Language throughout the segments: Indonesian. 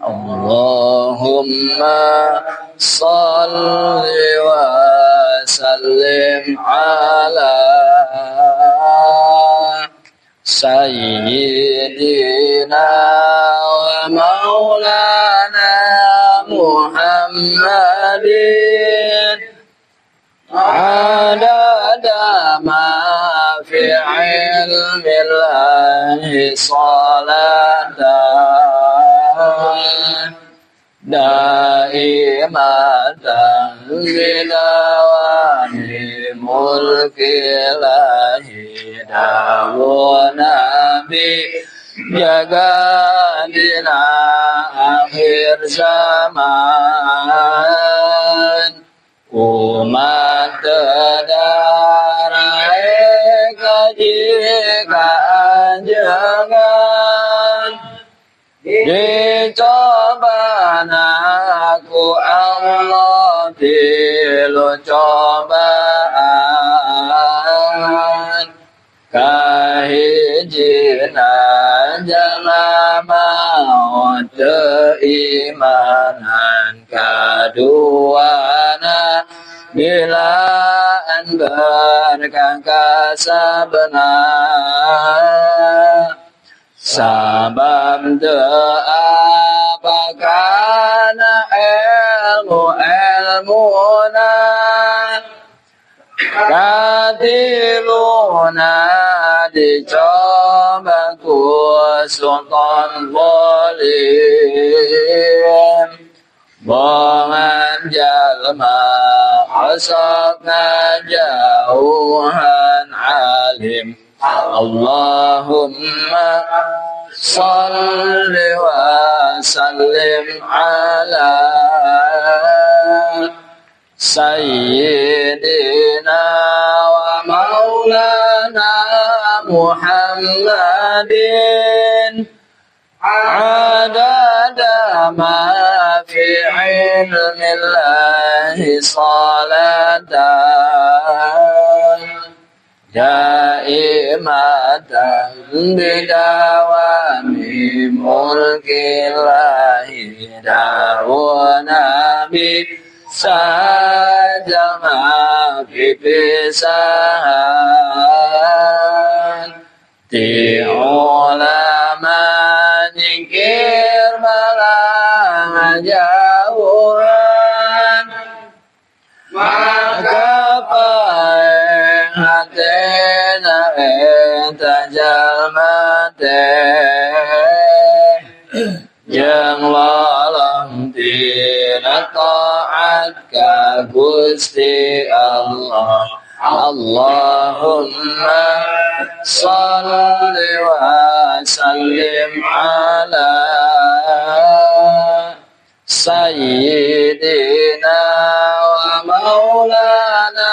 Allahumma salli wa sallim ala Sayyidina wa maulana Muhammadin adada ma fi ilmillahi salatan daimatan bidawami mulkillahi dawu nabi jaga dina akhir zaman umat darai kaji kajangan dicoba aku Allah tilu cobaan kahijina jalama imanan kaduana bilaan berkangkasa benar sabab apakana ilmuna katiluna dicoba ku sultan bolim bongan jalma asakna jauhan alim Allahumma salli wa sallim ala Sayyidina wa maulana Muhammadin adada ma fi ilmillahi salatan daimatan bidawami mulkillahi dawu nabi sajama pipisahan ti ulama nyingkir malah jauhan maka paeng hatena jalmate yang lalang tina taat ka Gusti Allah Allahumma salli wa sallim ala Sayyidina wa maulana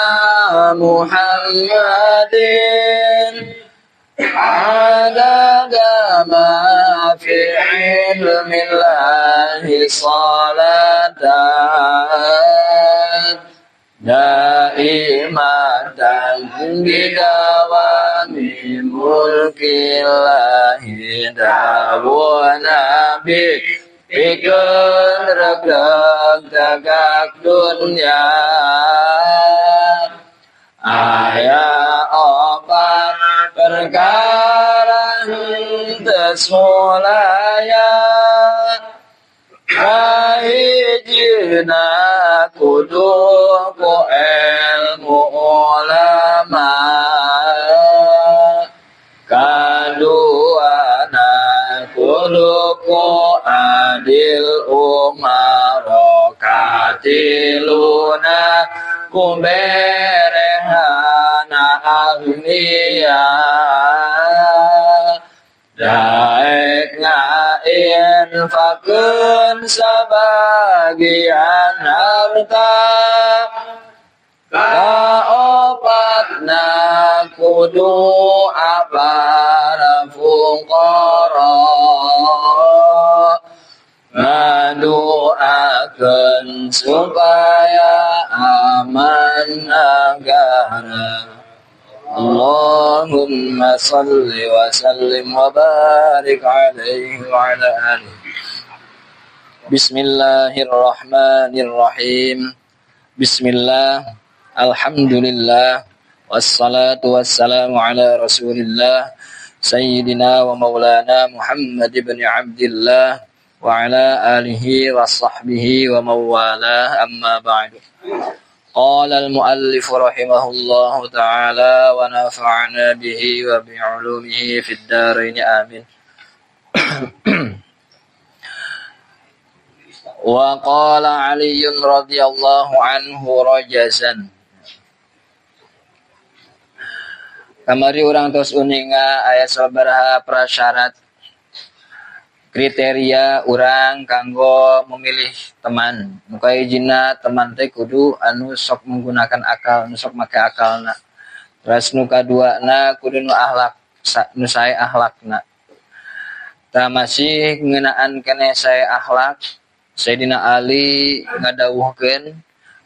Muhammadin adada ma fi ilmillahi salatan daimatan bidawami mulkillahi dawu nabi pikeun regeg tegak dunya aya opat perkara henteu mulaya kahijina kudu ku ilmu ulama kaduana kudu ku adil umaro katiluna kumberehana agniya daek ngainfakeun sabagian harta kaopatna kudu apara fuqara ngaduakeun supaya aman negara Allahumma salli wa sallim wa barik alaihi wa ala alihi Bismillahirrahmanirrahim. Bismillah, alhamdulillah, wassalatu wassalamu ala rasulillah, Sayyidina wa maulana Muhammad ibn Abdillah, wa ala alihi wa sahbihi wa mawalah, amma ba'du. Qala al-muallif rahimahullahu ta'ala wa nafa'ana bihi wa bi'ulumihi fid darain amin. Wa qala Ali radhiyallahu anhu rajazan. Kamari urang tos uninga aya sabaraha prasyarat kriteria urang kanggo memilih teman. Nu kahijina teman teh kudu anu sok menggunakan akal, nu sok make akalna. Terus nu kaduana kudu nu akhlak, nu sae akhlakna. Ta masih ngeunaan keneh sae akhlak. Sayyidina Ali ngadawuhkeun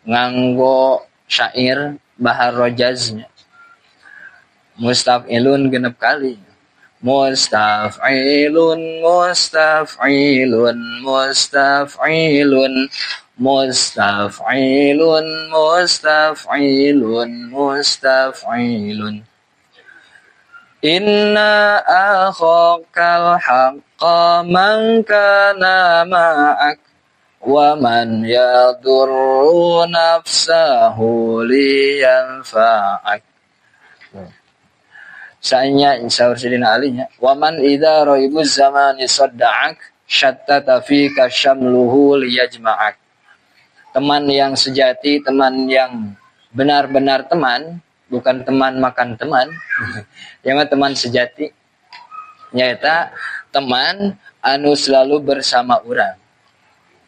nganggo syair bahar rajaznya. Mustaf'ilun genep kali. Mustaf'ilun mustaf'ilun mustaf'ilun mustaf'ilun mustaf'ilun mustaf'ilun. Inna akhakal haqqa man kana ma'ak wa man yadurru nafsahu liyanfa'ak. Sanya insyaallah Sayyidina Ali nya, wa man idza raibuz zamani sadda'ak syattata fika syamluhu liyajma'ak. Teman yang sejati, teman yang benar-benar teman, bukan teman makan teman. Yang teman sejati nyaeta teman anu selalu bersama urang.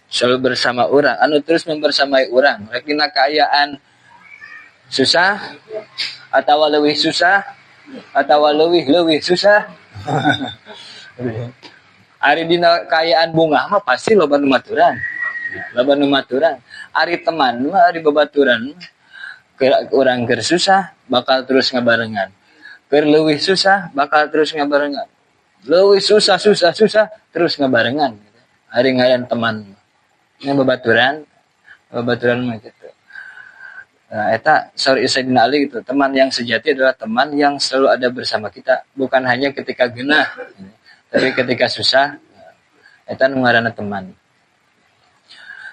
Selalu bersama urang, anu terus membersamai urang. Rekina kaayaan susah atawa leuwih susah atawa leuwih susah. Ari dina kaayaan bunga mah pasti loba nu maturan. Loba nu maturan. Ari teman mah ari babaturan. Urang keur susah bakal terus ngabarengan. Keur leuwih susah bakal terus ngabarengan. Leuwih susah terus ngabarengan. Ari ngaran teman. Nya babaturan mah gitu. Nah, eta saur Sayyidina Ali gitu. Teman yang sejati adalah teman yang selalu ada bersama kita, bukan hanya ketika geunah, tapi ketika susah. Eta nu ngaranna teman.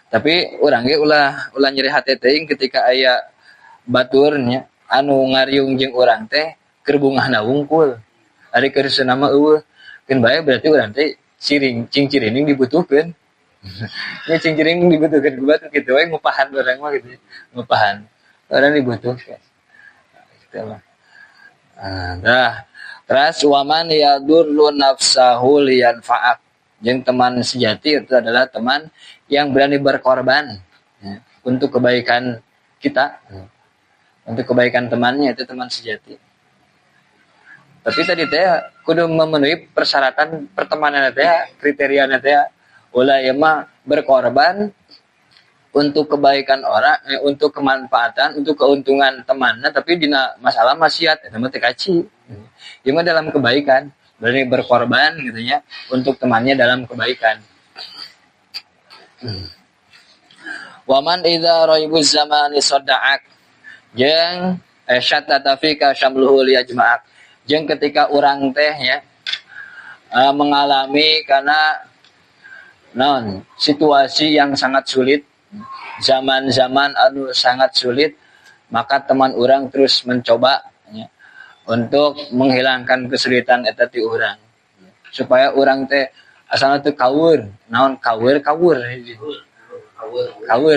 Tapi urang ge ulah nyeri hate teuing ketika aya baturnya anu ngariung jeung urang teh keur bungahna wungkul. Ari keur seunah mah eueuh. Keun bae berarti urang teh cing-cirining dibutuhkeun. Nya cing-cirining dibutuhkeun ku batur kitu we ngupahan urang mah gitu. Ngupahan. Orang dibutuhkan. Gitu lah. Nah, terus waman yadurlu nafsahu liyanfa'ak. Yang teman sejati itu adalah teman yang berani berkorban ya, untuk kebaikan kita. Untuk kebaikan temannya itu teman sejati. Tapi tadi teh kudu memenuhi persyaratan pertemanan teh, kriteria teh ulah ieu mah berkorban untuk kebaikan orang, untuk kemanfaatan, untuk keuntungan temannya, tapi dina masalah maksiat, itu mah teu kaci. Ieu mah dalam kebaikan, berani berkorban gitu ya, untuk temannya dalam kebaikan. Waman idza raibuz zamani sadda'ak. Jeung syattata fika syamluhu liyajma'ak. Jeung ketika urang teh ya mengalami karena situasi yang sangat sulit, zaman-zaman anu sangat sulit, maka teman urang terus mencoba ya, untuk menghilangkan kesulitan eta ti urang supaya urang teh asalna teu kawer. Naon kawer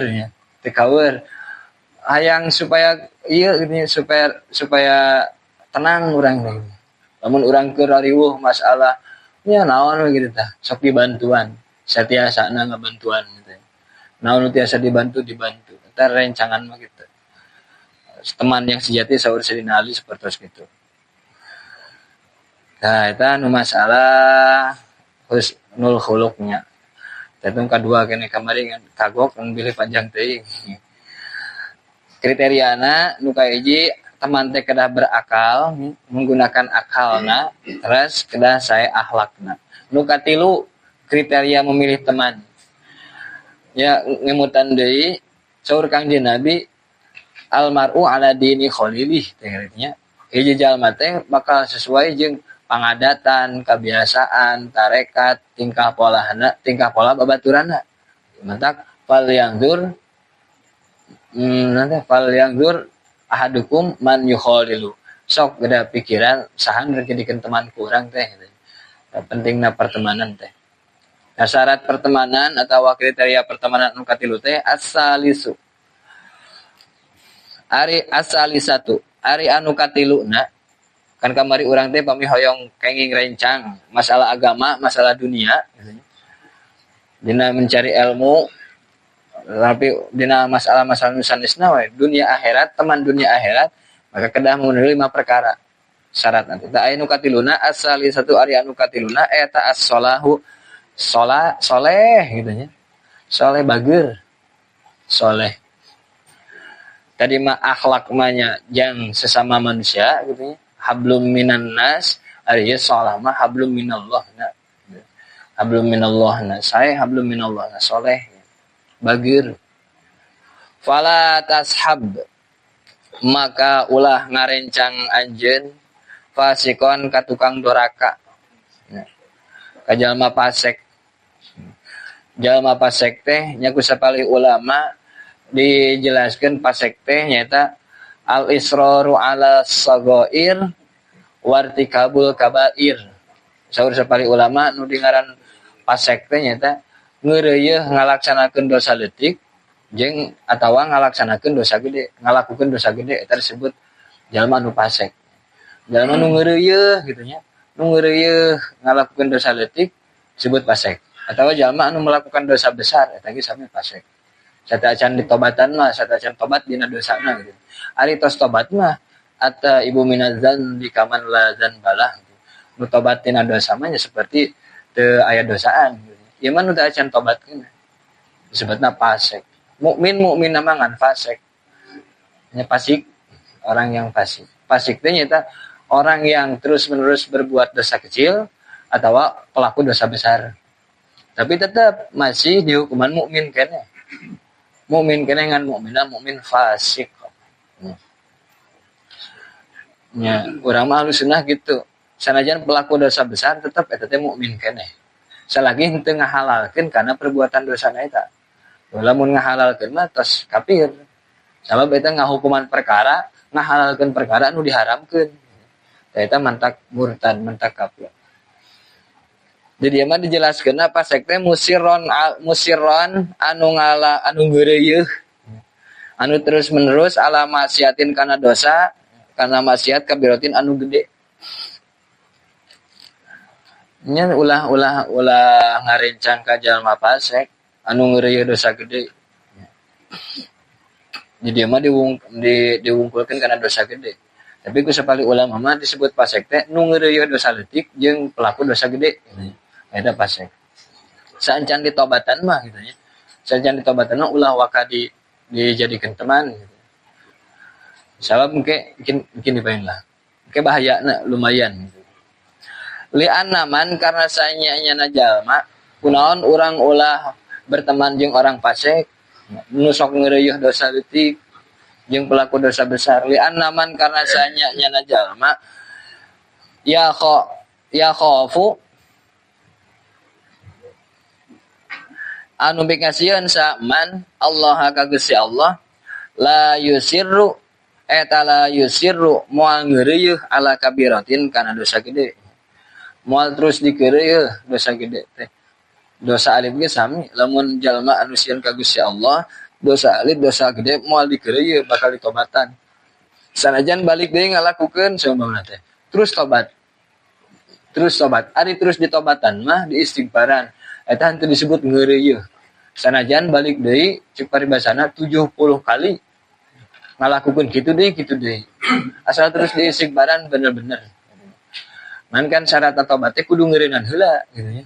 ya, teu kawer. Hayang supaya ieu supaya tenang urang teh. Lamun urang keur riweuh masalah nya naon gitu tah, sok dibantuan. Satiasana ngabantuan gitu. Naon tiasa dibantu. Eta rencangan mah gitu. Teman yang sejati saur Sayyidina Ali seperti itu. Nah, eta nu masalah husnul khuluqnya. Eta kadua kene kamari kagok nu bilih panjang teuing. Kriteriana nu kahiji teman teh kedah berakal, menggunakan akalna, terus kedah sae akhlakna. Nu katilu kriteria memilih teman. Ya ngemutan deui saur Kangjeng Nabi almar'u ala dini khalilih teh artinya hiji jalma teh bakal sesuai jeung pangadatan, kebiasaan, tarekat, tingkah pola babaturanna. Mantak fal yanzur nanti fal yanzur ahadukum man yukhalilu. Sok geda pikiran saha nu jadikeun teman kurang teh. Pentingna pertemanan teh. Nah, syarat pertemanan atau kriteria pertemanan anu katilu teh as-salisu. Ari as-salisatu, ari anu katiluna kan kamari urang teh pami hoyong kenging rencang masalah agama, masalah dunia. Dina mencari ilmu tapi dina masalah-masalah nusanesna we, dunia akhirat, teman dunia akhirat, maka kedah memenuhi 5 perkara. Syarat nanti. Ta anu katiluna as-salisatu ari anu katiluna eta as-salahu soleh gitu ya. Soleh bageur. Soleh. Tadi mah akhlak mahnya yang sesama manusia gitu ya. Hablum minan nas, ari ya salah mah hablum minallah. Nah. Hablum minallah. Nah, saya hablum minallah. Nah, soleh. Bageur. Fala tashab. Maka ulah ngarencang anjeun fasikon ka tukang doraka. Nah. Ka jalma fasik. Jalma pasek teh nya ku sapali ulama dijelaskeun pasek teh nyaeta al israru ala sagair wartikabul kabair. Saur sapali ulama nu dingaran pasek teh nyaeta ngeureuyeuh ngalaksanakeun dosa leutik jeung atawa ngalaksanakeun dosa gede, ngalakukeun dosa gede eta disebut jalma nu pasek. Jalma nu ngeureuyeuh kitu nya, nu ngeureuyeuh ngalakukeun dosa leutik disebut pasek. Atau jalma anu melakukan dosa besar eta ge sami fasik. Sataacan ditobatan mah sataacan tobat dina dosana gitu. Ari tos tobat mah atta ibu minazan di kaman la zanbalah gitu. Nu tobat dina dosa mah nya seperti teu aya dosaan gitu. Ieu mah nu teu acan tobatkeun. Disebutna fasik. Mukmin mah ngan fasik. Nya fasik orang yang fasik. Fasik teh nyata orang yang terus-menerus berbuat dosa kecil atau pelaku dosa besar. Tapi tetap masih dihukuman mukmin kene. Mukmin kene ngan mukmin fasik. Ya, urang mah Ahlussunnah gitu. Sanajan pelaku dosa besar tetap eta teh mukmin kene. Salagi henteu ngahalalkeun kana perbuatan dosana eta. Lamun ngahalalkeun mah tos kafir. Sabab eta ngahukuman perkara, ngahalalkeun perkara anu diharamkeun. Eta mantak murtad, mantak kafir. Jadi emang dijelaskeun apa sekte musirron anu ngeureuyeuh anu terus menerus ala maksiatin kana dosa kana maksiat kabirotin anu gede. Nya ulah ngarencang ka jalma fasik anu ngeureuyeuh dosa gede. Jadi emang diwungkulkeun kana dosa gede. Tapi ku sapali ulama mah disebut fasik teh nu ngeureuyeuh dosa leutik jeung pelaku dosa gede. Eta fasik. Saencan ditobatan mah gitu ya. Saencan ditobatan mah ulah waka dijadikeun teman gitu. Sabab mungkin dipain lah. Ke bahayana lumayan gitu. Li'anna man karena sanyanya jalma kunaon urang ulah berteman jeung orang fasik nu sok ngeureuyeuh dosa leutik jeung pelaku dosa besar. Li'anna man karena sanyanya jalma ya khofu anu bikasieun sa man Allah ka Gusti Allah la yusirru moal ngeureuyeuh ala kabiratin kana dosa gede. Moal terus dikeureuyeuh dosa gede teh. Dosa alif ge sami lamun jalma anu sieun ka Gusti Allah, dosa alif dosa gede moal dikeureuyeuh bakal ditobatan. Sanajan balik deui ngalakukeun saumpama teh. Terus tobat. Ari terus ditobatan mah diistighfaran. Eta henteu disebut ngeureuyeuh. Sanajan balik deui cek paribasana 70 kali ngalakukeun kitu deui. Asal terus diistighfaran bener-bener. Man kan syarat tobat teh kudu ngeureunnan heula gitu nya.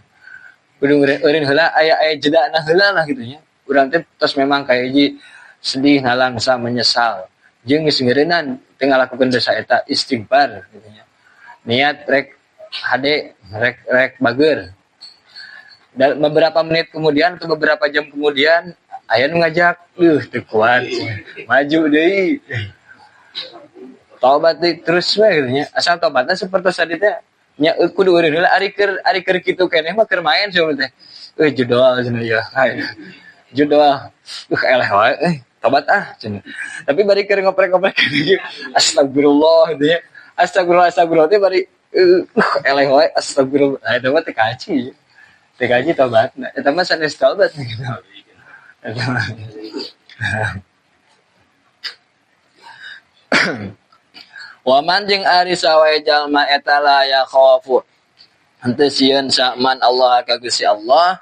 Kudu ngeureun heula aya jedana heula lah gitu nya. Urang teh tos memang ka hiji sedih nalangsa menyesal. Jeung geus ngeureunnan teh ngalakukeun dosa eta istighfar gitu nya. Niat rek hade rek bageur. Dan beberapa menit kemudian atau beberapa jam kemudian aya nu ngajak, teu kuat. Maju deui. Tobat terus we gitu nya. Asal tobatna sapertos tadi teh nya kudu eureun heula ari keur kitu keneh mah keur main cenah teh. Judol cenah ya. Judol. Eleh wae tobat cenah. Tapi bari keur ngoprek-ngoprek astagfirullah gitu ya. Astagfirullah teh bari eleh wae astagfirullah. Eta mah teh kaci. Teh kaci tobatna. Eta mah sanes tobat gitu. Eta mah. Waman jeung ari sawae jalma eta la ya khawafu. Henteu sieun saman Allah ka Gusti Allah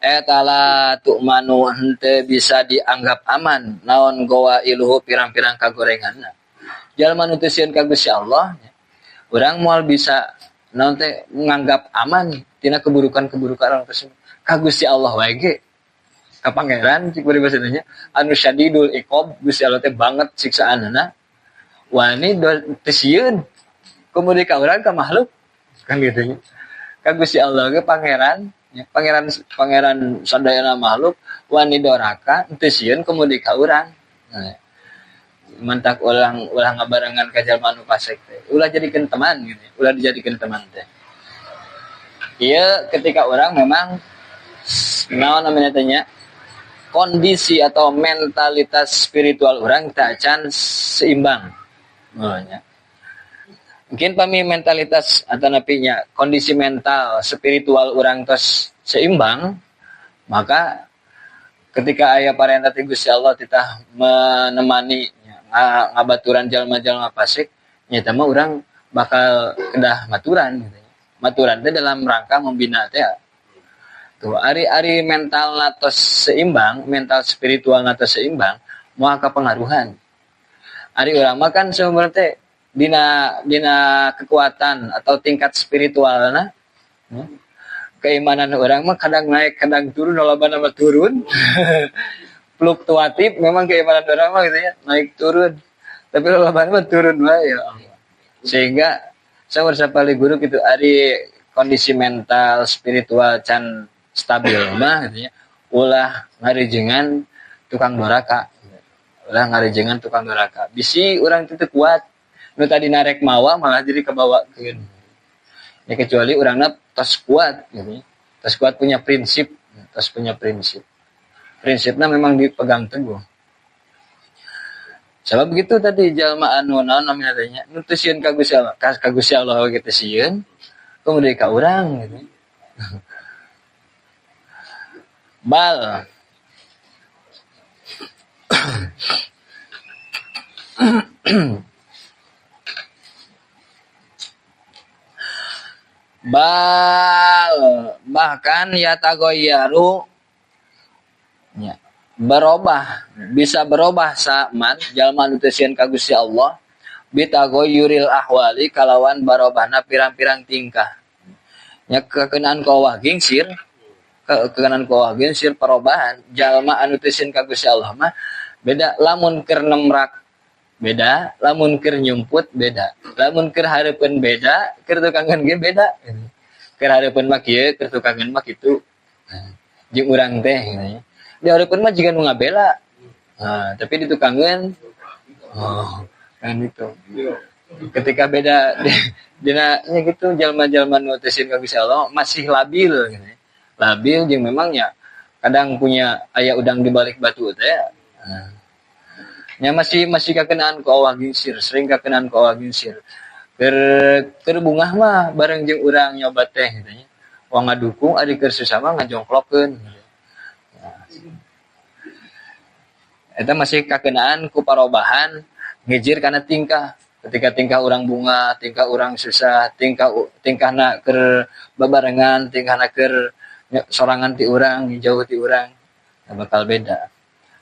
eta la tu'manu henteu bisa dianggap aman naon gowa iluhu pirang-pirang kagorenganna. Jalma nu teu sieun ka Gusti Allah urang moal bisa naon teh nganggap aman tina keburukan-keburukan orang tersebut. Ka Gusti Allah wae ge. Ka pangeran cik bari bahasana anu syadidul iqab Gusti Allah teh banget siksaanna. Wani teu sieun kemudian ka urang ka makhluk kan gitu nya. Ka Gusti Allah ge pangeran sadayana makhluk wani doraka teu sieun kemudian ka urang. Mantak ulah ngabarengan ka jalma anu fasik teh. Ulah jadikeun teman gitu. Ulah dijadikeun teman teh. Ieu ketika orang memang naon namanya tanya kondisi atau mentalitas spiritual orang tak acan seimbang. Mungkin pami mentalitas atau napinya kondisi mental spiritual orang tos seimbang, maka ketika aya parenta ti Gusti Allah titah menemani ngabaturan jalma-jalma fasik, nyata mah urang bakal kedah maturan gitu. Maturan teh dalam rangka membina teh. Tuh ari mental natos seimbang, mental spiritual natos seimbang, moal kapengaruhan. Ari urang mah kan seumur teh dina kekuatan atau tingkat spiritualna keimanan orang mah kadang naik kadang turun lolobana mah turun fluktuatif memang keimanan orang mah gitu ya naik turun tapi lolobana mah turun wae ya Allah sehingga saya sapali guru gitu ari kondisi mental spiritual can stabil mah gitu ya ulah ngarijengan tukang doraka bisi urang teu kuat nu tadi narek mawa malah jadi kebawakeun. Ya kecuali urangna tos kuat gitu. Tos kuat punya prinsip. Prinsipnya memang dipegang teguh. Sebab begitu tadi jalma anu naon namina teh nya nu teu sieun ka Gusti Allah ge teu sieun kemudian ka urang gitu. Bal bahkan ya tagoyaru ya, bisa berubah saman jalma nu teu sieun ka Gusti Allah bitagoyuril ahwali kalawan barobahna pirang-pirang tingkah nya kekenaan kawah gingsir perubahan jalma anu teu sieun ka Gusti Allah mah beda lamun keur nemrak beda, lamun keur nyumput beda, lamun keur hareupeun beda, keur tukangan ge beda. Keur hareupeun mah kieu, keur tukangan mah kitu. Jeung urang teh gitu. Di hareupeun mah jiga nu ngabela. Tapi di tukangan kan itu. Ketika beda dina nya gitu jalma-jalma nu teu sieun ka Gusti Allah masih labil gitu. Labil jeung memangnya kadang punya aya udang di balik batu teh. Nya masih kakenaan ku Allah gingsir, sering kakenaan ku Allah gingsir. Keur bungah mah bareng jeung urang nyoba teh gitu nya. Wong ngadukung ari keur susah mah ngajongklokeun. Eta masih kakenaan ku parobahan ngejir kana tingkah. Ketika tingkah urang bunga, tingkah urang susah, tingkahna keur babarengan, tingkahna keur sorangan ti urang, jauh ti urang, bakal beda.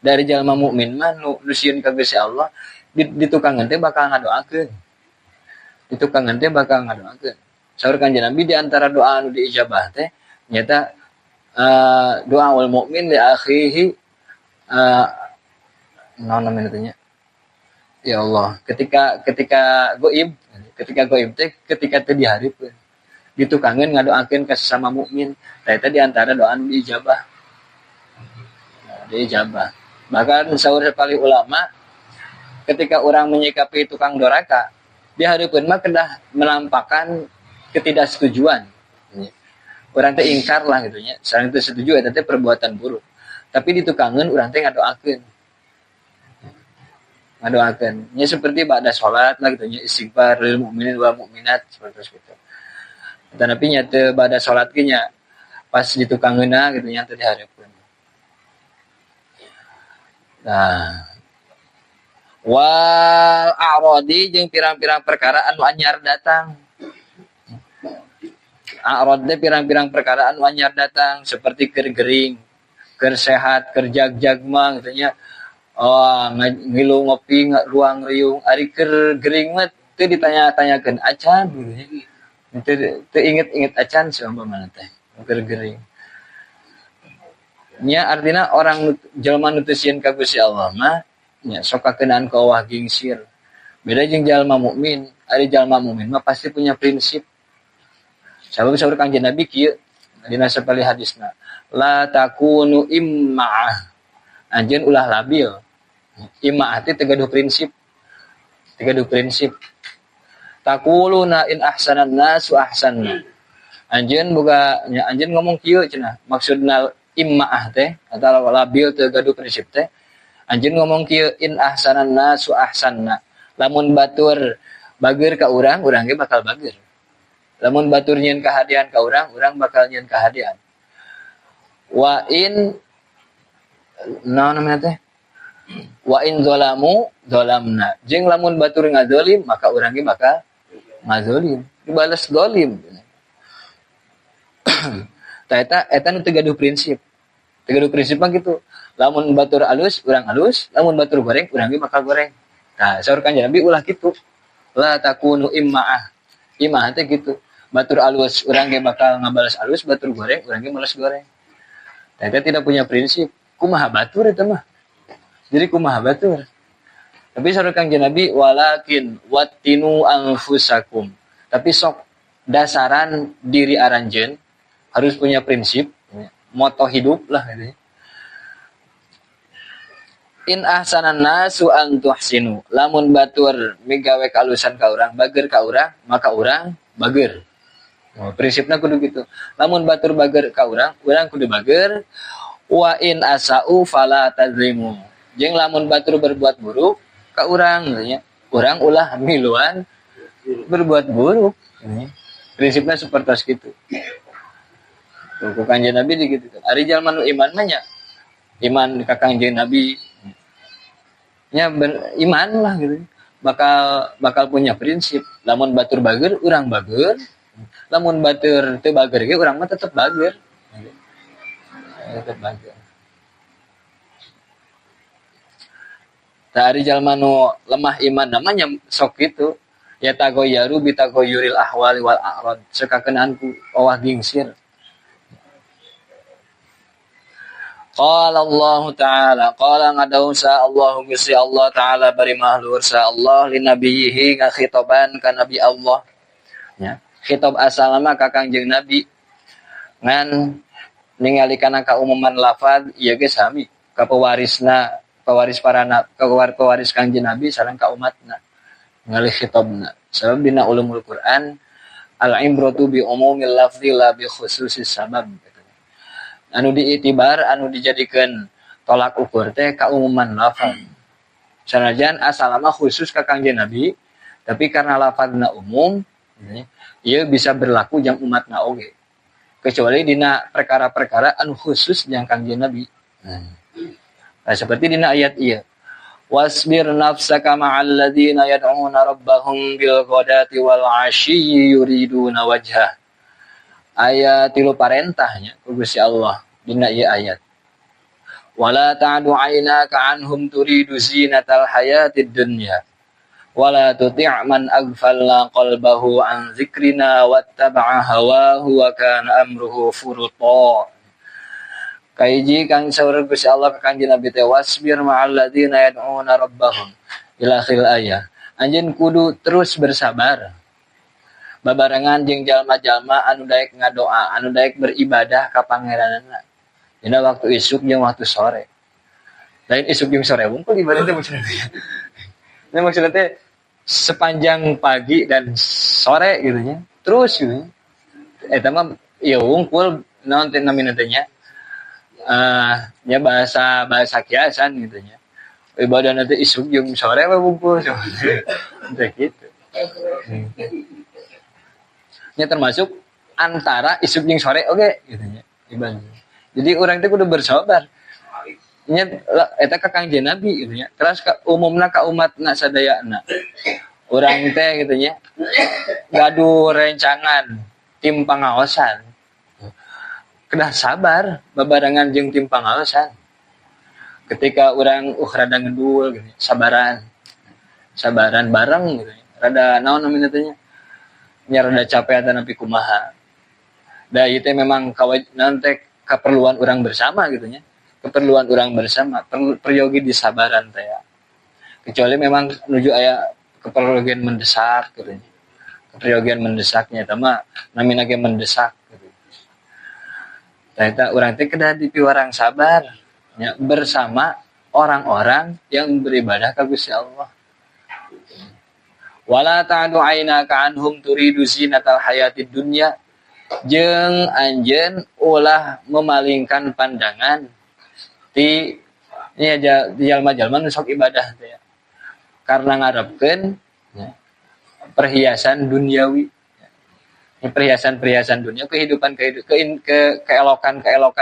Dari jalma mukmin mah nu sieun ka Gusti Allah di tukangan teh bakal ngadoakeun. Di tukangan teh bakal ngadoakeun. Saur Kanjeng Nabi di antara doa anu diijabah teh nyata doa ul mukmin li akhihi naon namanya teh nya. Ya Allah, ketika goib teh ketika teu dihareupeun. ditukangeun ngadoakeun ka sesama mukmin. Eta di antara doa anu diijabah. Diijabah. Bahkan saur sekali ulama ketika orang menyikapi tukang doraka, dia hareupeun mah kedah menampakkan ketidaksetujuan. Orang teh ingkar lah gitu nya. Sareng teu setuju eta teh perbuatan buruk. Tapi ditukangeun urang teh ngadoakeun. Ngadoakeun. Nya seperti ba'da salat lah gitu nya istighfar lil mukminin wal mukminat seperti itu. Tetapi nya teu ba'da salat ge nya pas ditukangeunna gitu nya teh dihareupeun. Nah, wal a'radi jeung pirang-pirang perkara anu anyar datang. A'rad teh pirang-pirang perkara anu anyar datang seperti keur gering, keur sehat, keur jag-jag mah gitu nya. Oh, ngilu ngopi ruang riung ari keur gering mah teu ditanya-tanyakeun acan gitu nya. Teu inget-inget acan saumpama teh keur gering. Nya artinya orang jelema nu teu sieun ka Gusti Allah mah nya sok kakeunaan ka Allah gingsir. Beda jeung jalma mukmin, ari jalma mukmin mah pasti punya prinsip. Sabab saur Kanjeng Nabi kieu dina sapali hadisna, la takunu imma'ah. Anjeun ulah labil. Imma'ah teh tegaduh prinsip. Tegaduh prinsip. Taquluna in ahsanan nasu ahsanna. Anjeun boga nya anjeun ngomong kieu cenah. Maksudna imma'ah teh atau labil teu gaduh prinsip teh. Anjeun ngomong kieu in ahsanan nasu ahsanna. Lamun batur bageur ka urang ge bakal bageur. Lamun batur nyieun kahadian ka urang bakal nyieun kahadian. Wa in naon namanya teh? Wa in zalamu zalamna. Jeung lamun batur ngazalim maka urang ge bakal ngazalim. Dibales zalim. Tah eta nu teu gaduh prinsip. Teu gaduh prinsip mah kitu. Lamun batur alus, urang alus, lamun batur goreng, urang ge bakal goreng. Tah saur Kanjeng Nabi ulah kitu. La takunu imma'ah. Imma'ah teh kitu. Batur alus, urang ge bakal ngabales alus, batur goreng, urang ge males goreng. Tah eta tidak punya prinsip. Kumaha batur eta mah? Jadi kumaha batur? Tapi saur Kanjeng Nabi walakin wattinu anfusakum. Tapi sok dasaran diri aranjeun harus punya prinsip, moto hidup lah gitu. In ahsanan nasu an tuhsinu. Lamun batur migawe kalusan ka urang, bageur ka urang, maka urang bageur. Oh, prinsipna kudu gitu. Lamun batur bageur ka urang kudu bageur. Wa in asau fala tazlimu. Jeung lamun batur berbuat buruk ka urang nya, urang ulah miluan berbuat buruk. Prinsipna seperti itu. Ku Kanjeng Nabi dikitu. Ari jalma nu iman mah nya iman ka Kanjeng Nabi nya iman lah gitu. Bakal punya prinsip. Lamun batur bageur urang bageur. Lamun batur teu bageur ge urang mah tetep bageur. Tetep bageur. Tah ari jalma nu lemah iman namanya sok kitu. Ya tagoyaru bitagoyuril ahwali wal a'rad. Sekakeunaan ku Allah gingsir. Qala Allah Ta'ala qala ngadaun sa Allah Gusti Allah Ta'ala bari mahlur sa Allah li nabiyhi ngakhitoban ka nabi Allah nya khitab asalama ka Kangjeng Nabi ngan ningali kana kaumuman lafaz ieu ge sami ka pewaris Kangjeng Nabi sareng ka umatna ngali khitabna sabab dina ulumul Quran al-ibratu bi umumil lafzi la bi khususis sabab. Anu diitibar, anu dijadikeun tolak ukur teh kaumuman lafaz. Sanajan asalama khusus ka Kangjeng Nabi, tapi karena lafazna umum, ieu bisa berlaku jang umatna oge. Kecuali dina perkara-perkara anu khusus jang Kangjeng Nabi. Nah, seperti dina ayat ieu. Wasbir nafsaka ma'al ladzina yad'una rabbahum bil ghadati wal 'ashyi yuriduna wajhah. Ayat 3 parentahnya ku Gusti Allah dina ieu ayat. Wala ta'du 'ainaka 'anhum turidu zinatal hayatid dunya. Wala tuti' man aghfalna qalbahu 'an dzikrina wattaba'a hawahu wa kana amruhu furuta. Kaiji kang saur Gusti Allah ka Kanjeng Nabi teh wasbir ma'al ladzina yad'una rabbahum ila akhir ayat. Anjeun kudu terus bersabar babarengan jeung jalma-jalma anu daek ngadoa, anu daek beribadah ka pangeranana. Dina waktu isuk jeung waktu sore. Lain isuk jeung sore wungkul ibadah teh maksudna. Nah maksudnya teh sepanjang pagi dan sore gitu nya. Terus gitu. Eta mah ieu wungkul naon teh namina teh nya. Ya bahasa kiasan gitu nya. Ibadah nanti isuk jeung sore mah wungkul. Teh gitu. Nya termasuk antara isuk jeung sore oge gitu nya. Ibadah. Jadi orang teh kudu bersabar. Nya eta ka Kangjeng Nabi gitu nya. Terus ka umumna ka umatna sadayana. Urang teh gitu nya. Gaduh rencangan tim pangaosan. Kedah sabar babarengan jeung tim pangaosan. Ketika urang rada ngedul gitu, sabaran bareng gitu. Rada naon namina teh nya? Nya rada capek atan nepi kumaha. Da ieu teh memang naon teh keperluan orang bersama gitu nya. Keperluan orang bersama, peryogi di sabaran teh ya. Kecuali memang menuju aya keperluan mendesak gitu nya. Keperluan mendesaknya eta mah namina ge mendesak gitu. Tah eta urang teh kedah dipiwarang sabar nya bersama orang-orang yang beribadah ka Gusti Allah. Wala ta'du aynaka anhum turidu zinatal hayatid dunya. Jeung anjeun ulah memalingkan pandangan ti jalma-jalma nu sok ibadah teh ya. Karena ngarepkeun ya, perhiasan duniawi. Ya, perhiasan dunia, keelokan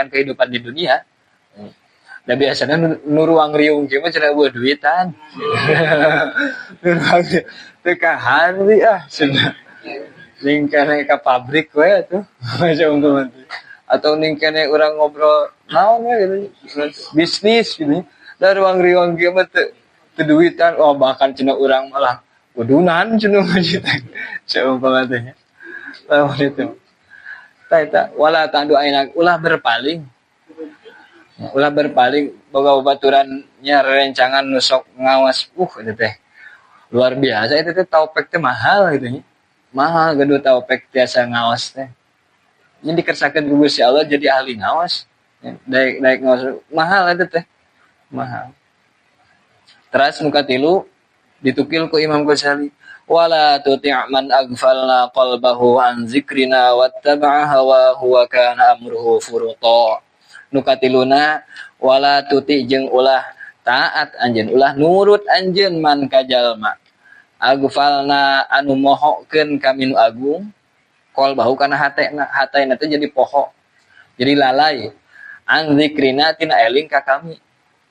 kehidupan di dunia. Da biasana nu ruang riung kieu mah cenah buat duitan. Teu kahari cenah. Ning kene ka pabrik we atuh. Atau ning kene urang ngobrol naon we gitu. Bisnis gitu. Da ruang-ruang kieu mah teu duitan, oh bahkan cenah urang malah kudunan cenah ngajiteng. Saumpama teh nya. Lamun itu. Eta wala tandu aina ulah berpaling. Ulah berpaling boga babaturannya rencangan nu sok ngawas itu teh. Luar biasa itu teh taupek teh mahal gitu nya. Mahal gedu taupek tiasa ngawas teh. Jadi dikersakeun ku Gusti Allah jadi ahli ngawas. Daek ngawas mahal eta teh. Mahal. Terus nu katilu ditukil ku Imam Ghazali, wala tuti' man aghfalna qalbahu an zikrina wattaba'a hawahu wa kana amruhu furuta. Nu katiluna wala tuti' jeung ulah taat anjeun, ulah nurut anjeun man ka jalma. Aghfalna anu mohokeun kami nu agung qalbahu kana hatena teh jadi poho. Jadi lalai. An zikrina tina eling ka kami.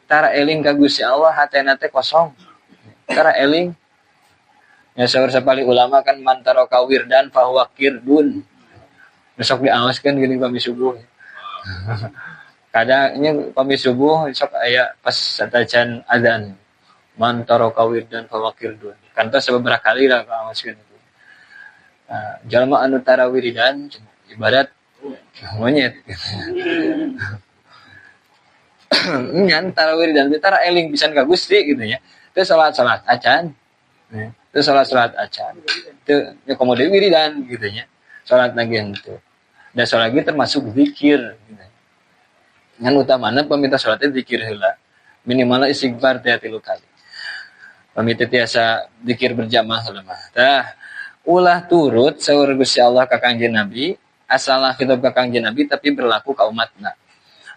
Tara eling ka Gusti Allah hatena teh kosong. Tara eling. Ya saur sapali ulama kan mantaro kawirdan fahuwa kirdun. Besok diaoskeun geuning pami subuh. Kadangnya pami subuh sok aya pas satajan adzan. Mantaro kawirdan fahuwa kirdun. Kantos beberapa kali lah kaoskeun itu. Jalma anu tara wiridan ibarat monyet. Ngan tara wiridan tara eling pisan ka Gusti gitu ya. Teu salat acan. Teu salat acan. Teu nya komo deui wiridan gitu nya. Salat lagi henteu. Da salat ge termasuk zikir gitu. Ngan utamana paminta salat teh zikir heula. Minimal istighfar teh 3 kali. Pamit tiasa zikir berjamaah heula mah. Tah ulah turut saur Gusti Allah ka Kangjeng Nabi, asalah kitab ka Kangjeng Nabi tapi berlaku ka umatna.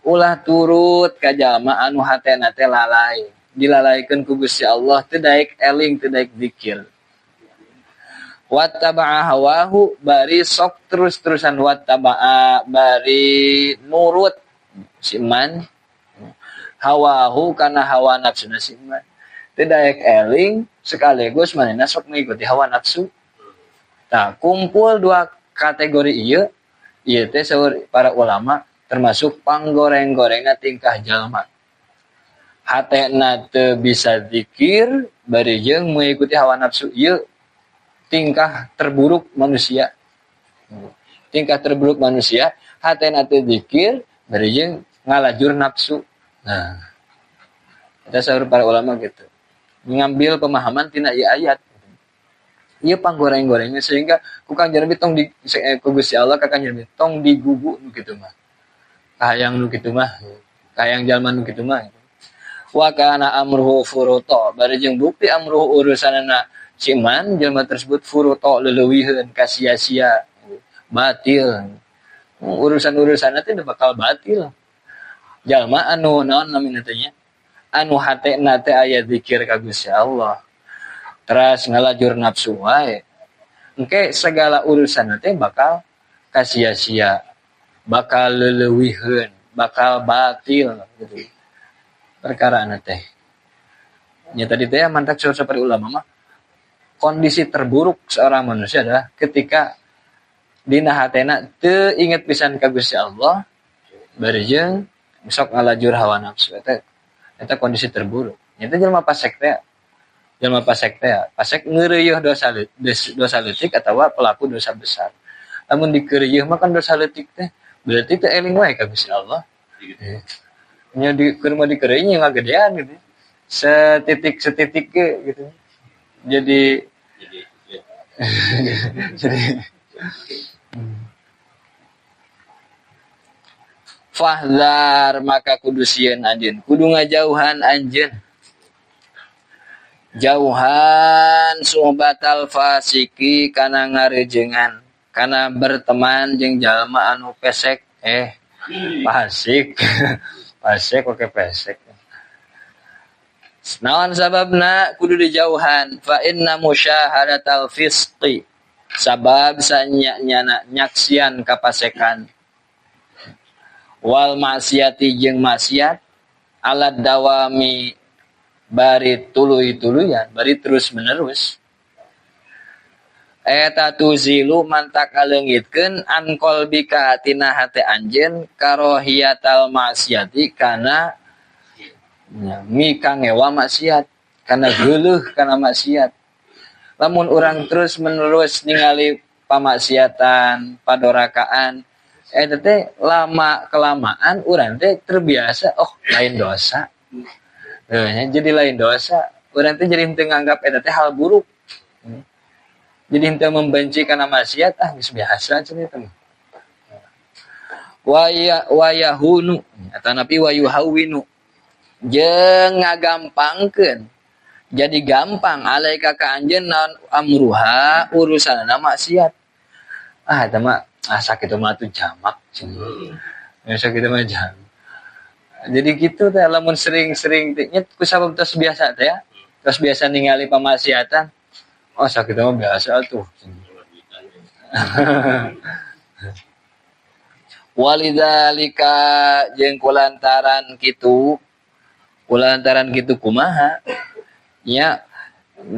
Ulah turut ka jalma anu hatena teh lalai. Dilalaikeun ku Gusti Allah teu daek eling teu daek zikir. Wattaba'a hawahu bari sok terus-terusan wattaba'a bari nurut si man hawahu kana hawa nafsuna si man. Teu daek eling sekaligus manehna sok mengikuti hawa nafsu. Tah kumpul dua kategori ieu teh saur para ulama termasuk panggoreng-gorengna tingkah jalma. Hatena teu bisa zikir bari jeung mengikuti hawa nafsu ieu tingkah terburuk manusia. Tingkah terburuk manusia hatena teu zikir bari jeung ngalajur nafsu. Nah, kita saur para ulama gitu. Mengambil pemahaman tina ieu ayat. Ieu panggoreng-gorengnya sehingga ku Kanjeng Nabi tong di ku Gusti Allah ka Kanjeng Nabi tong digugu nu kitu mah. Kahayang nu kitu mah. Kahayang jalma nu kitu mah. Wa kana amruhu furuta, bari jeung bukti amruhu urusanana ciman jalma tersebut furuta leuweuheun ka sia-sia batil. Urusan-urusanna teh bakal batil. Jalma anu naon namina teh nya? Anu hatena teh aya zikir ka Gusti Allah. Teras ngalajur nafsu wae. Engke segala urusan teh bakal ka sia-sia, bakal leuweuheun, bakal batil gitu. Perkara teh. Ya tadi teh mantak seperti ulama mah kondisi terburuk seorang manusia adalah ketika dina hatena teu inget pisan ka Gusti Allah bari jeung sok ngalajur hawa nafsu eta kondisi terburuk. Eta jelema pasek teh. Jelema pasek teh pasek ngeureuyeuh dosa leutik atawa pelaku dosa besar. Lamun dikeureueuh mah kan dosa leutik teh berarti teu eling wae ka Gusti Allah. Nya di keur mah dikeureueuh nya ngagedean gitu. Setitik gitu. Jadi fahdar maka kudu sieun anjeun, kudu ngajauhan anjeun. Jauhan suhbatal fasiki kana ngarejengan, kana berteman jeung jalma anu pesek fasik. Fasik oke pesek. Naon sababna kudu dijauhan fa inna musyahadatal fisqi sabab sanyana nyaksian kapasekan wal maksiati jeung maksiat alad dawami bari tuluy-tuluyan bari terus menerus eta tuzilu mantak aleungitkeun an qalbika tina hate anjeun karohiyatal maksiati kana mikangewa maksiat kana geuleuh kana maksiat. Lamun urang terus menerus ningali pamaksiatan, padorakaan, eta teh lama kelamaan urang teh terbiasa lain dosa. Jadi lain dosa, urang teh jadi henteu nganggap eta teh hal buruk. Jadi henteu membenci kana maksiat geus biasa cenah eta mah. Wa yahunu atanapi wa yuhawwinu jeung ngagampangkeun jadi gampang alaika ka anjeun naon amruha urusanna maksiat. Eta mah sakitu mah atuh jamak cenah. Sakitu mah jamak. Jadi gitu teh lamun sering-sering teh nya ku sabab tos biasa teh ya. Tos biasa ningali pamaksiatan. Sakitu mah biasa atuh. Walidzalika jeung kulantaran kitu kumaha nya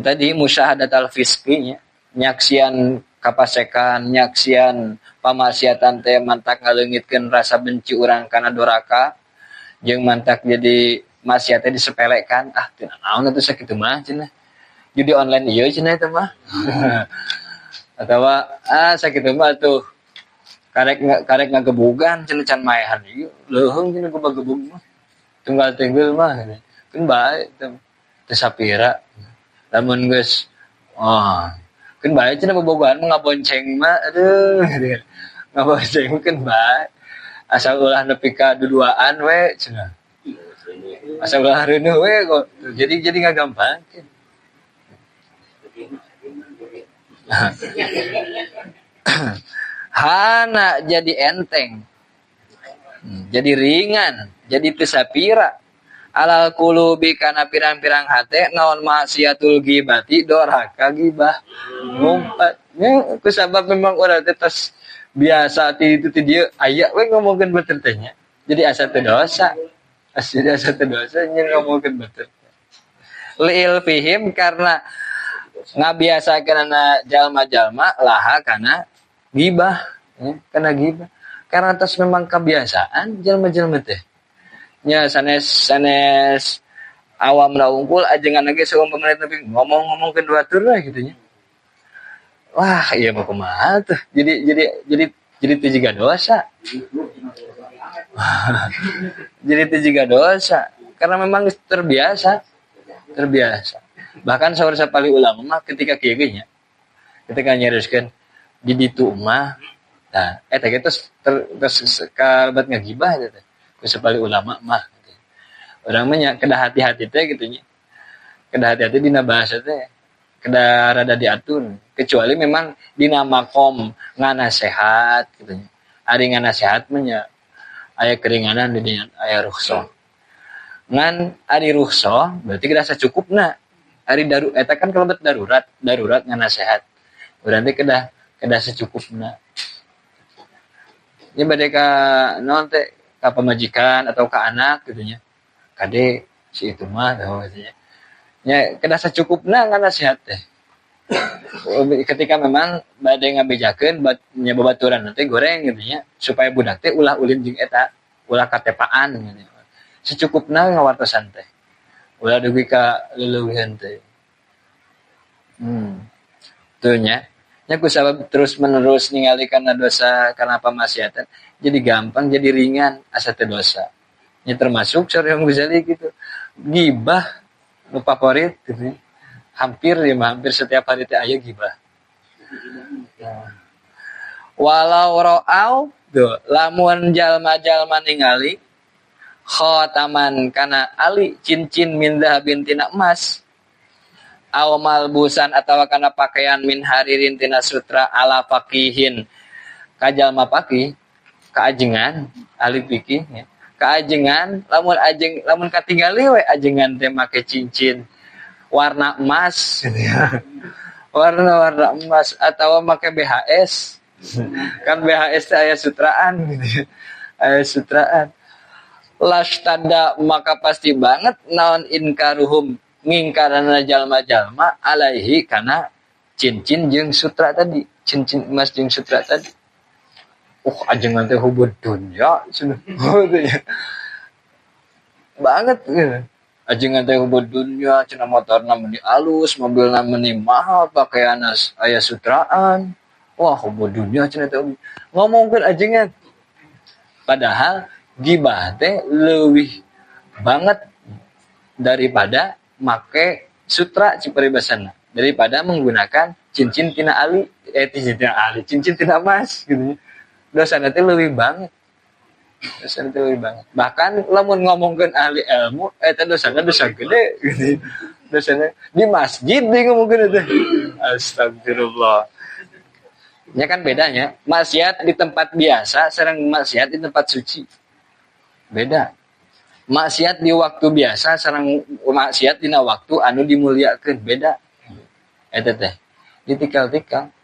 tadi musyahadatal fisqi nya nyaksian kapasekan nyaksian pamaksiatan teh mantak ngaleungitkeun rasa benci urang kana doraka jeung mantak jadi maksiat teh disepelekan teu naon atuh sakitu mah cenah judi online ieu cenah eta mah atawa sakitu mah atuh karek ngagebugan cenah can maehan ieu leuheung cenah geubag-gebug mah tunggal tenggel mah kan bae teu sapira lamun geus kan bae cenah bobogohan mah ngabonceng mah aduh ngabonceng kan bae asal ulah nepi ka duduaan we cenah asal ulah reuneuh we kok jadi ngagampangkeun hana jadi enteng jadi ringan jadi teu sapira alal qulubi kana pirang-pirang hate naon maksiatul ghibati doraka gibah ngumpat nya kusabab memang urang teh tos biasa ti itu ti dieu aya we ngomongkeun beter teh nya jadi asa teu dosa nya ngomongkeun beter lil fihim karena ngabiasakeunna jalma-jalma laha kana gibah kana gibah karena tos memang kebiasaan jalma-jalma teh nya sanes awam raungkul ajengan lagi seumpama tapi ngomong-ngomongkeun batur lah gitu nya. Wah, iya mah kumaha tuh. Jadi teu jiga dosa. Jadi teu jiga dosa karena memang terbiasa. Bahkan saur sapali ulama mah ketika kieu ge nya. ketika nyarioskeun di ditu mah nah eta ge terus kalabat ngagibah eta ku sapali ulama mah gitu. Urang mah nya kedah hati-hati teh gitu nya. Kedah hati-hati dina bahasa teh kedah rada diatur kecuali memang dina makom nganasehat gitu nya. Ari nganasehat mah nya aya keringanan di dinya aya rukhsah. Ngan ari rukhsah berarti kedah sacukupna. Ari eta kan kalabat darurat nganasehat. Berarti kedah secukupna. Nya bade ka naon teh ka pamajikan atau ka anak gitu nya. Kade si itu mah tahu gitu nya. Nya kedah secukupna nganasehat teh. Ketika memang bade ngabejakeun nya babaturan teh goreng gitu nya supaya budak teh ulah ulin jeung eta, ulah katepaan gitu. Secukupna ngawartosan teh. Ulah dugi ka leuleumhan teh. Tuh nya. Nya ku sabab terus-menerus ningali kana dosa kana pamaksiatan, jadi gampang, jadi ringan asa teh dosa. Nya termasuk Syarif Ghazali gitu. Gibah nu favorit gitu. Hampir setiap hari teh aya gibah. Walau ra'au tuh lamun jalma-jalma ningali khataman kana ali cincin min dahabin tina emas aw malbusan atawa kana pakaian min haririn tina sutra ala faqihin kajalma paqih kaajengan ahli fikih ya. Kaajengan lamun katingali we ajengan teh make cincin warna emas gitu ya. Warna emas atawa make BHS. Kan BHS teh aya sutraan gitu. Aya sutraan. Lastada maka pasti banget naon inkaruhum ngingkarana jalma-jalma alaihi kana cincin jeung sutra tadi, cincin emas jeung sutra tadi. Ajengan teh hubud dunya cenah. Banget gitu. Ajengan teh hubud dunya cenah motorna meuni alus, mobilna meuni mahal, pakaianna aya sutraan. Wah, hubud dunya cenah teh ngomongkeun ajengan. Padahal gibah teh leuwih banget daripada make sutra ciparibasana daripada menggunakan cincin tina ali cincin tina emas gitu. Dosana teh leuwih banget. Bahkan lamun ngomongkeun ahli ilmu eta dosana dosa gede gitu. Dosana di masjid di ngomongkeun teh. Astagfirullah. Nya kan bedanya maksiat di tempat biasa sareng maksiat di tempat suci. Beda. Maksiat di waktu biasa sareng maksiat dina waktu anu dimuliakeun beda. Eta teh ditikal-tikal.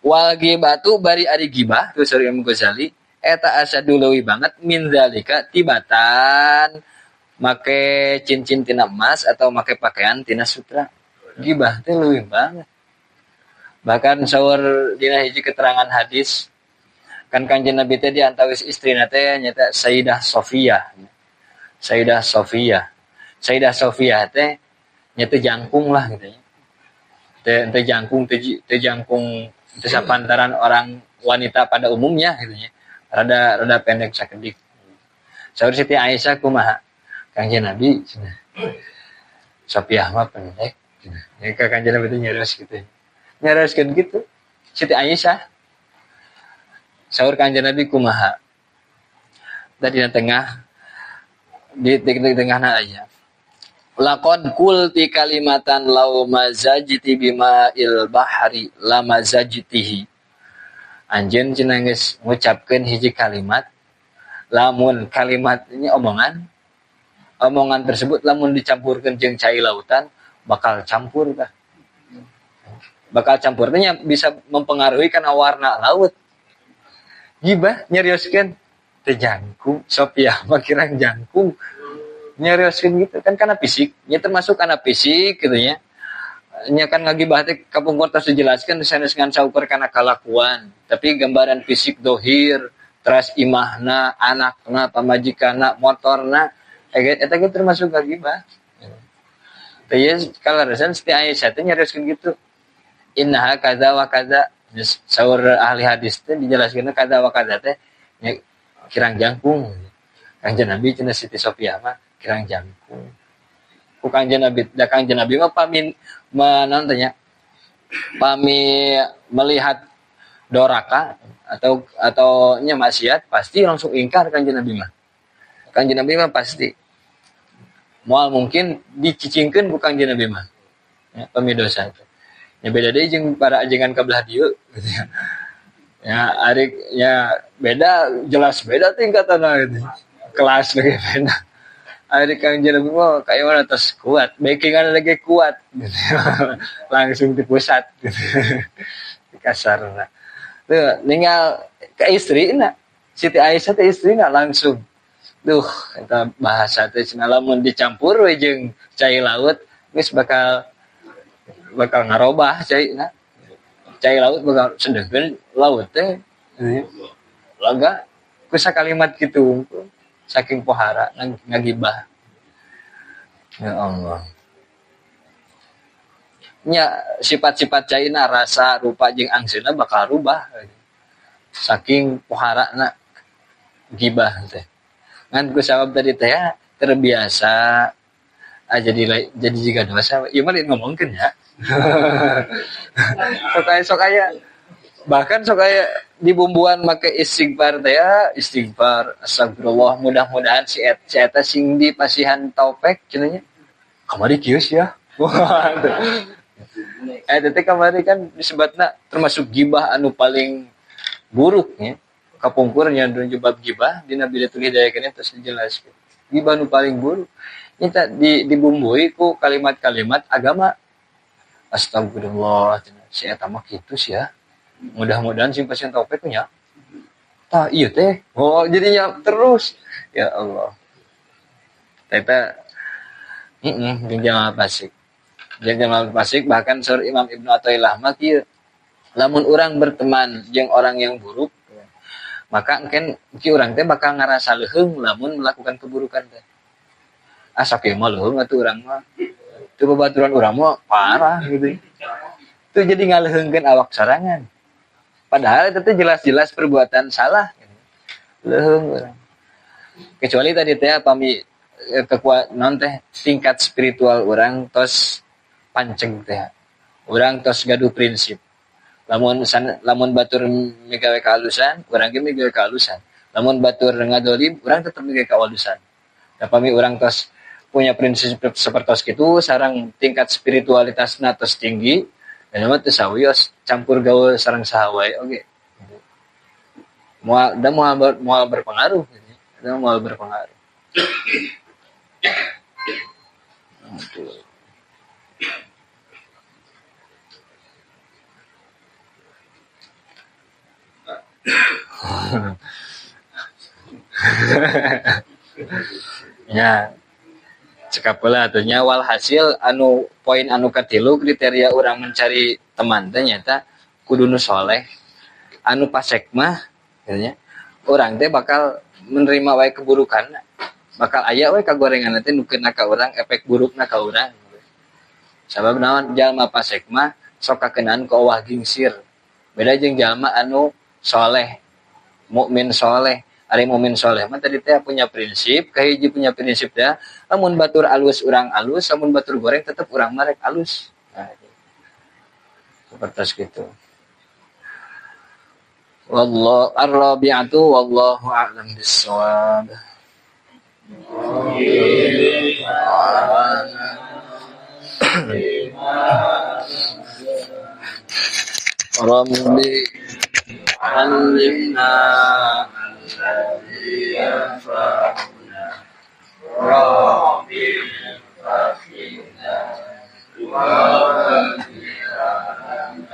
Wal ghibatu bari ari gibah tu Syarif Ghazali eta asyadu leuwih banget min zalika tibatan make cincin tina emas atau make pakaian tina sutra. Gibah teh leuwih banget. Bahkan saur dina hiji keterangan hadis kan Kanjeng Nabi teh diantawis istrina teh nyata Sayyidah Sofiyah. Sayyidah Sofiyah teh nyata jangkung lah gitu ya. Teh jangkung teh sapantaran orang wanita pada umumnya gitu ya. Rada pendek sakedik. Saur Siti Aisyah kumaha? Kanjeng Nabi cenah. Sofiyah mah pendek cenah. Ya Kanjeng Nabi teh nyeres gitu. Nyereskeun gitu. Siti Aisyah saur Kanjeng Nabi kumaha? Tadi di tengah di tengahna aya. Laqad qulti kalimatan law mazajti bima il bahri la mazajtihi. Anjeun cenah geus ngucapkeun hiji kalimat lamun kalimat ini omongan tersebut lamun dicampurkeun jeung cai lautan bakal campur tah. Bakal campurnya bisa mempengaruhi karena warna laut. Gibah nyarioskeun teh jangkung Sofiah mah kirang jangkung nyarioskeun gitu kan kana fisik nya termasuk kana fisik gitu nya nya kan ngagibah teh kapungkur tos dijelaskeun sanes ngan saukur kana kalakuan tapi gambaran fisik dohir teras imahna anakna pamajikanna motorna eta ge termasuk ngagibah teh ya kalarasan Siti Aisyah teh nyarioskeun gitu innaha kaza wa kaza saur ahli hadis teh dijelaskeun kada wa kada teh kirang jangkung. Kanjeng Nabi cenah Siti Sofiyah mah kirang jangkung. ku Kanjeng Nabi. Da Kanjeng Nabi mah pami menontonnya, pami melihat doraka atau nya maksiat pasti langsung ingkar Kanjeng Nabi mah. Kanjeng Nabi mah pasti moal mungkin dicicingkeun ku Kanjeng Nabi mah. Ya, pami dosa itu. Ya beda deui jeung para ajengan kabelah dieu gitu ya. Ya ari ya beda, jelas beda tingkatanna gitu. Kelas lagi beda. Ari Kanjeng Nabi mah kayak mana tos kuat, backingan lagi kuat gitu. Langsung di pusat gitu. Kasarna. Tuh, ninggal ke istrina. Siti Aisyah teh istrina langsung. Duh, eta bahasa teh cenah lamun dicampur we jeung cai laut geus bakal ngarobah caina. Cai laut bakal sedengkeun laut teh. Laga ku sakalimat kitu. Saking pohara ngagibah. Ya Allah. Nya sifat-sifat caina rasa rupa jeung angsina bakal rubah saking poharana gibah teh ngan ku sabab tadi teh terbiasa jadi juga dosa ieu mah ngomongkeun ya sok aya bahkan sok aya di bumbuan make istighfar teh istighfar astagfirullah mudah-mudahan si eta sing dipasihan taufik cenah nya kamari kieu sia teh kamari kan disebutna termasuk gibah anu paling buruk ya. Kapungkurnya dan jebab gibah dina Bidatul Hidayah kene terus dijelaskeun. Gibah anu paling buruk nyata dibumbui ku kalimat-kalimat agama. Astagfirullah si eta mah kitu sia. Mudah-mudahan sing pasien taufik nya. Tah ieu teh. Oh jadinya terus ya Allah. Eta jeung jamaah fasik. Jamaah fasik bahkan sur Imam Ibnu Athaillah mah kieu. Lamun urang berteman jeung orang yang buruk, maka engken ki urang teh bakal ngarasa leuheung lamun melakukan keburukan teh. Asa kieu mah leuheung atuh urang mah. Teu babaturan urang mah parah gitu. Itu jadi ngaleuheungkeun awak sorangan. Padahal itu teh jelas-jelas perbuatan salah. Leuheung urang. Kecuali tadi teh pami kekuatan non teh tingkat spiritual urang tos panceng teh. Urang tos gaduh prinsip. Lamun batur migawe kahalusan, urang ge migawe kahalusan. Lamun batur ngadolim, urang tetep migawe kahalusan. Da pami urang tos punya prinsip sapertos kitu, sareng tingkat spiritualitasna tos tinggi, dan mah teu sawios campur gaul sareng saha wae oge. Moal berpengaruh. Da moal berpengaruh. Ya cekap heula atunya walhasil anu poin anu katilu kriteria urang mencari teman teh nyata kudu nu saleh anu pasek mah katanya urang teh bakal menerima wae keburukan bakal aya wae kagorengan teh nu kena ka urang efek burukna ka urang sabab naon jalma pasek mah sok kakenaan ku Allah gingsir beda jeung jalma anu saleh mukmin saleh. Ari mukmin saleh mah tadi teh punya prinsip, kahiji punya prinsip teh lamun batur alus urang alus, lamun batur goreng tetep urang mah rek alus. Nah, seperti itu. Wallahu ar-rabi'atu wallahu a'lam bis-shawab. Rabbi علمنا الذي ينفعنا رب فقنا وفقنا أنت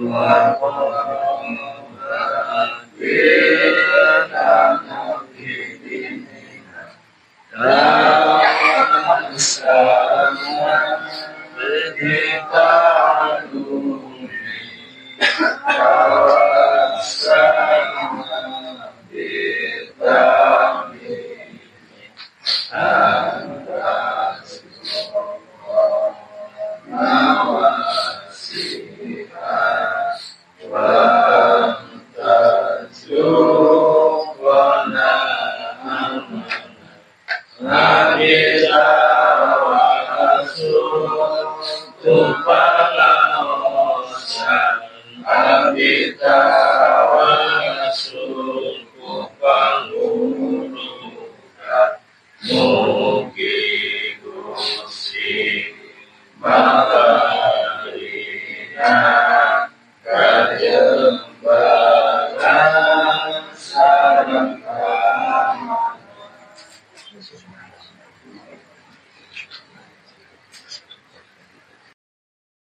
وفقنا في ديننا لا تنسانا بذكرك